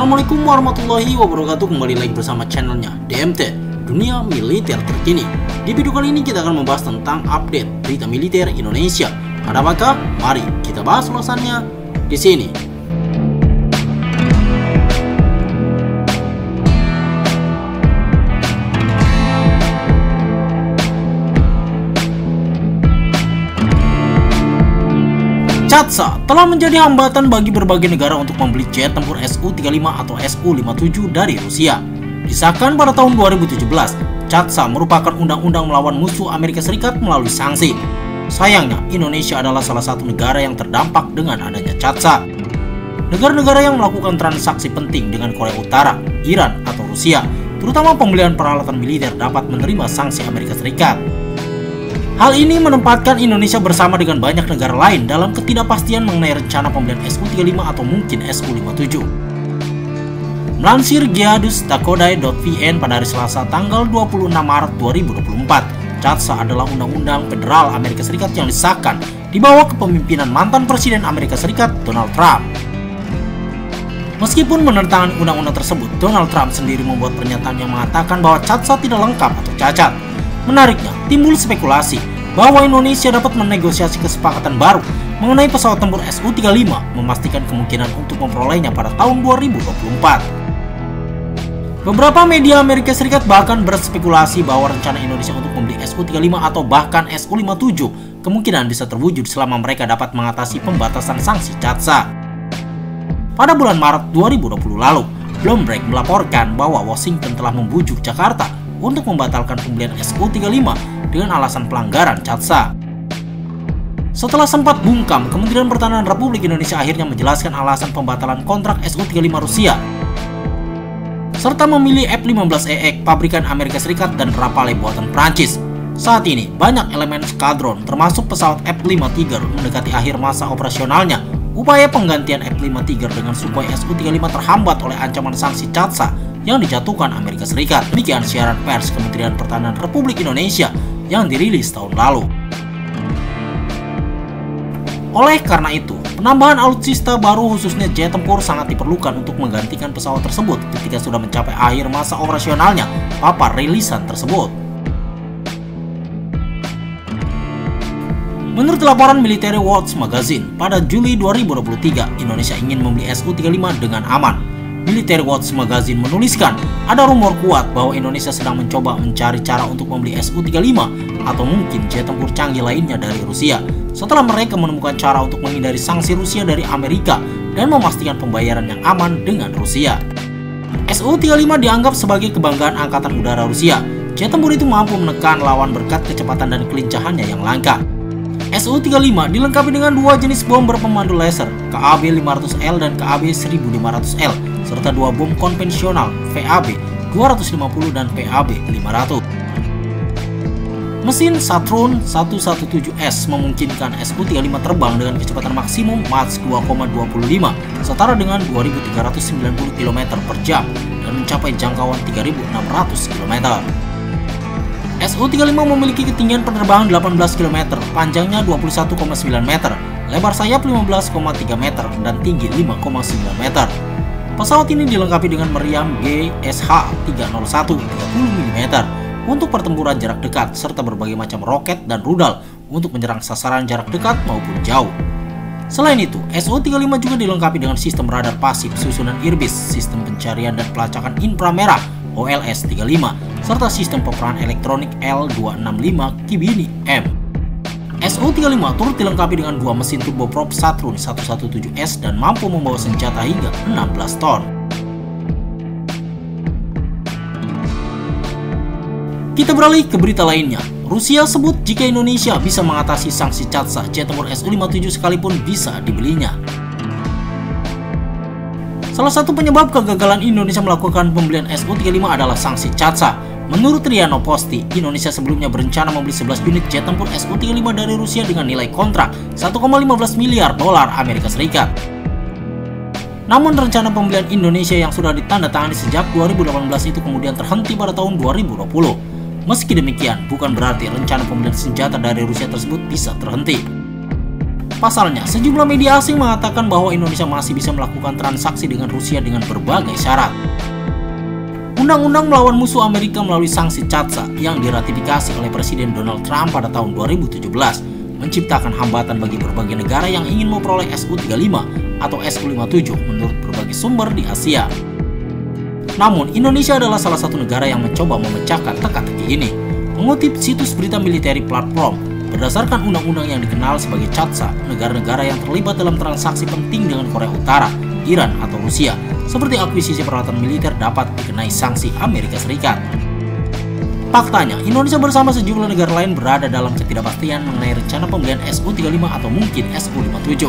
Assalamualaikum warahmatullahi wabarakatuh. Kembali lagi bersama channelnya DMT, Dunia Militer Terkini. Di video kali ini kita akan membahas tentang update berita militer Indonesia. Ada apakah? Mari kita bahas ulasannya di sini. CATSA telah menjadi hambatan bagi berbagai negara untuk membeli jet tempur Su-35 atau Su-57 dari Rusia. Disahkan pada tahun 2017, CATSA merupakan undang-undang melawan musuh Amerika Serikat melalui sanksi. Sayangnya, Indonesia adalah salah satu negara yang terdampak dengan adanya CATSA. Negara-negara yang melakukan transaksi penting dengan Korea Utara, Iran, atau Rusia, terutama pembelian peralatan militer, dapat menerima sanksi Amerika Serikat. Hal ini menempatkan Indonesia bersama dengan banyak negara lain dalam ketidakpastian mengenai rencana pembelian Su-35 atau mungkin Su-57. Melansir geadus.kodai.vn pada hari Selasa tanggal 26 Maret 2024, CATSA adalah undang-undang federal Amerika Serikat yang disahkan di bawah kepemimpinan mantan Presiden Amerika Serikat Donald Trump. Meskipun menandatangani undang-undang tersebut, Donald Trump sendiri membuat pernyataan yang mengatakan bahwa CATSA tidak lengkap atau cacat. Menariknya, timbul spekulasi bahwa Indonesia dapat menegosiasi kesepakatan baru mengenai pesawat tempur Su-35, memastikan kemungkinan untuk memperolehnya pada tahun 2024. Beberapa media Amerika Serikat bahkan berspekulasi bahwa rencana Indonesia untuk membeli Su-35 atau bahkan Su-57 kemungkinan bisa terwujud selama mereka dapat mengatasi pembatasan sanksi CATSA. Pada bulan Maret 2020 lalu, Bloomberg melaporkan bahwa Washington telah membujuk Jakarta untuk membatalkan pembelian Su-35 dengan alasan pelanggaran CATSA. Setelah sempat bungkam, Kementerian Pertahanan Republik Indonesia akhirnya menjelaskan alasan pembatalan kontrak Su-35 Rusia, serta memilih F-15EX pabrikan Amerika Serikat dan Rafale buatan Prancis. Saat ini, banyak elemen skadron termasuk pesawat F-5 Tiger mendekati akhir masa operasionalnya. Upaya penggantian F-5 Tiger dengan Sukhoi Su-35 terhambat oleh ancaman sanksi CATSA yang dijatuhkan Amerika Serikat. Demikian siaran pers Kementerian Pertahanan Republik Indonesia yang dirilis tahun lalu. Oleh karena itu, penambahan alutsista baru khususnya jet tempur sangat diperlukan untuk menggantikan pesawat tersebut ketika sudah mencapai akhir masa operasionalnya, papar rilisan tersebut. Menurut laporan Military Watch Magazine, pada Juli 2023, Indonesia ingin membeli Su-35 dengan aman. Military Watch Magazine menuliskan, ada rumor kuat bahwa Indonesia sedang mencoba mencari cara untuk membeli Su-35 atau mungkin jet tempur canggih lainnya dari Rusia, setelah mereka menemukan cara untuk menghindari sanksi Rusia dari Amerika dan memastikan pembayaran yang aman dengan Rusia. Su-35 dianggap sebagai kebanggaan Angkatan Udara Rusia. Jet tempur itu mampu menekan lawan berkat kecepatan dan kelincahannya yang langka. Su-35 dilengkapi dengan dua jenis bom berpemandu laser, KAB-500L dan KAB-1500L, serta dua bom konvensional, VAB-250 dan PAB-500. Mesin Saturn 117S memungkinkan Su-35 terbang dengan kecepatan maksimum Mach 2,25, setara dengan 2.390 km per jam, dan mencapai jangkauan 3.600 km. Su-35 memiliki ketinggian penerbangan 18 km, panjangnya 21,9 meter, lebar sayap 15,3 meter, dan tinggi 5,9 meter. Pesawat ini dilengkapi dengan meriam GSH-301 30 mm untuk pertempuran jarak dekat, serta berbagai macam roket dan rudal untuk menyerang sasaran jarak dekat maupun jauh. Selain itu, Su-35 juga dilengkapi dengan sistem radar pasif susunan Irbis, sistem pencarian dan pelacakan inframerah OLS-35, serta sistem peperangan elektronik L265 Kibini-M. Su-35 turut dilengkapi dengan dua mesin turboprop Saturn 117S dan mampu membawa senjata hingga 16 ton. Kita beralih ke berita lainnya. Rusia sebut jika Indonesia bisa mengatasi sanksi CATSA, jet tempur Su-57 sekalipun bisa dibelinya. Salah satu penyebab kegagalan Indonesia melakukan pembelian Su-35 adalah sanksi CATSA. Menurut Riano Posti, Indonesia sebelumnya berencana membeli 11 unit jet tempur Su-35 dari Rusia dengan nilai kontrak 1,15 miliar dolar Amerika Serikat. Namun rencana pembelian Indonesia yang sudah ditandatangani sejak 2018 itu kemudian terhenti pada tahun 2020. Meski demikian, bukan berarti rencana pembelian senjata dari Rusia tersebut bisa terhenti. Pasalnya, sejumlah media asing mengatakan bahwa Indonesia masih bisa melakukan transaksi dengan Rusia dengan berbagai syarat. Undang-undang melawan musuh Amerika melalui sanksi CAATSA yang diratifikasi oleh Presiden Donald Trump pada tahun 2017 menciptakan hambatan bagi berbagai negara yang ingin memperoleh SU-35 atau SU-57 menurut berbagai sumber di Asia. Namun, Indonesia adalah salah satu negara yang mencoba memecahkan teka-teki ini. Mengutip situs berita military platform, berdasarkan undang-undang yang dikenal sebagai CAATSA, negara-negara yang terlibat dalam transaksi penting dengan Korea Utara, Iran, atau Rusia, seperti akuisisi peralatan militer dapat dikenai sanksi Amerika Serikat. Faktanya, Indonesia bersama sejumlah negara lain berada dalam ketidakpastian mengenai rencana pembelian SU-35 atau mungkin SU-57.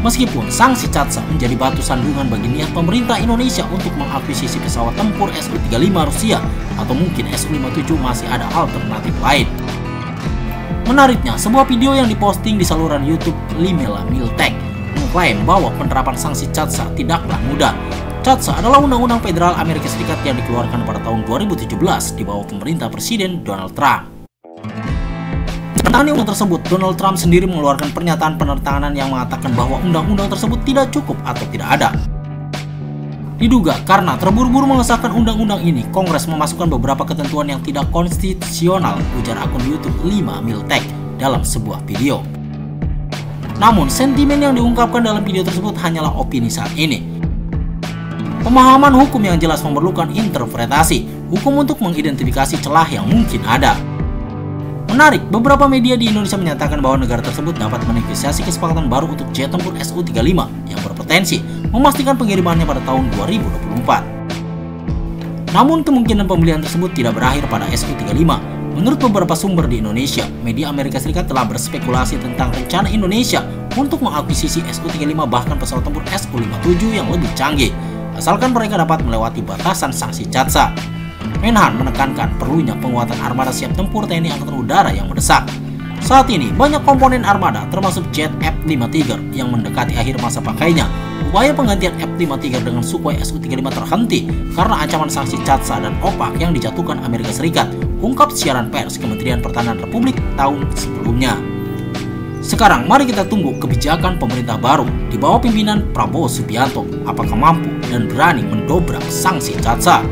Meskipun sanksi CAATSA menjadi batu sandungan bagi niat pemerintah Indonesia untuk mengakuisisi pesawat tempur SU-35 Rusia atau mungkin SU-57, masih ada alternatif lain. Menariknya, sebuah video yang diposting di saluran YouTube Limela Miltech mengklaim bahwa penerapan sanksi CAATSA tidaklah mudah. CAATSA adalah undang-undang federal Amerika Serikat yang dikeluarkan pada tahun 2017 di bawah pemerintah Presiden Donald Trump. Tentang undang tersebut, Donald Trump sendiri mengeluarkan pernyataan penertanganan yang mengatakan bahwa undang-undang tersebut tidak cukup atau tidak ada. Diduga karena terburu-buru mengesahkan undang-undang ini, Kongres memasukkan beberapa ketentuan yang tidak konstitusional, ujar akun YouTube 5 Miltech dalam sebuah video. Namun, sentimen yang diungkapkan dalam video tersebut hanyalah opini saat ini. Pemahaman hukum yang jelas memerlukan interpretasi hukum untuk mengidentifikasi celah yang mungkin ada. Menarik, beberapa media di Indonesia menyatakan bahwa negara tersebut dapat menegosiasi kesepakatan baru untuk jet tempur SU-35 yang berpotensi memastikan pengirimannya pada tahun 2024. Namun kemungkinan pembelian tersebut tidak berakhir pada SU-35. Menurut beberapa sumber di Indonesia, media Amerika Serikat telah berspekulasi tentang rencana Indonesia untuk mengakuisisi SU-35 bahkan pesawat tempur SU-57 yang lebih canggih, asalkan mereka dapat melewati batasan sanksi CAATSA. Menhan menekankan perlunya penguatan armada siap tempur TNI Angkatan Udara yang mendesak. Saat ini, banyak komponen armada termasuk jet F-5 Tiger yang mendekati akhir masa pakainya. Upaya penggantian F-5 Tiger dengan Sukhoi Su-35 terhenti karena ancaman sanksi CAATSA dan OPAC yang dijatuhkan Amerika Serikat, ungkap siaran pers Kementerian Pertahanan Republik tahun sebelumnya. Sekarang, mari kita tunggu kebijakan pemerintah baru di bawah pimpinan Prabowo Subianto apakah mampu dan berani mendobrak sanksi CAATSA.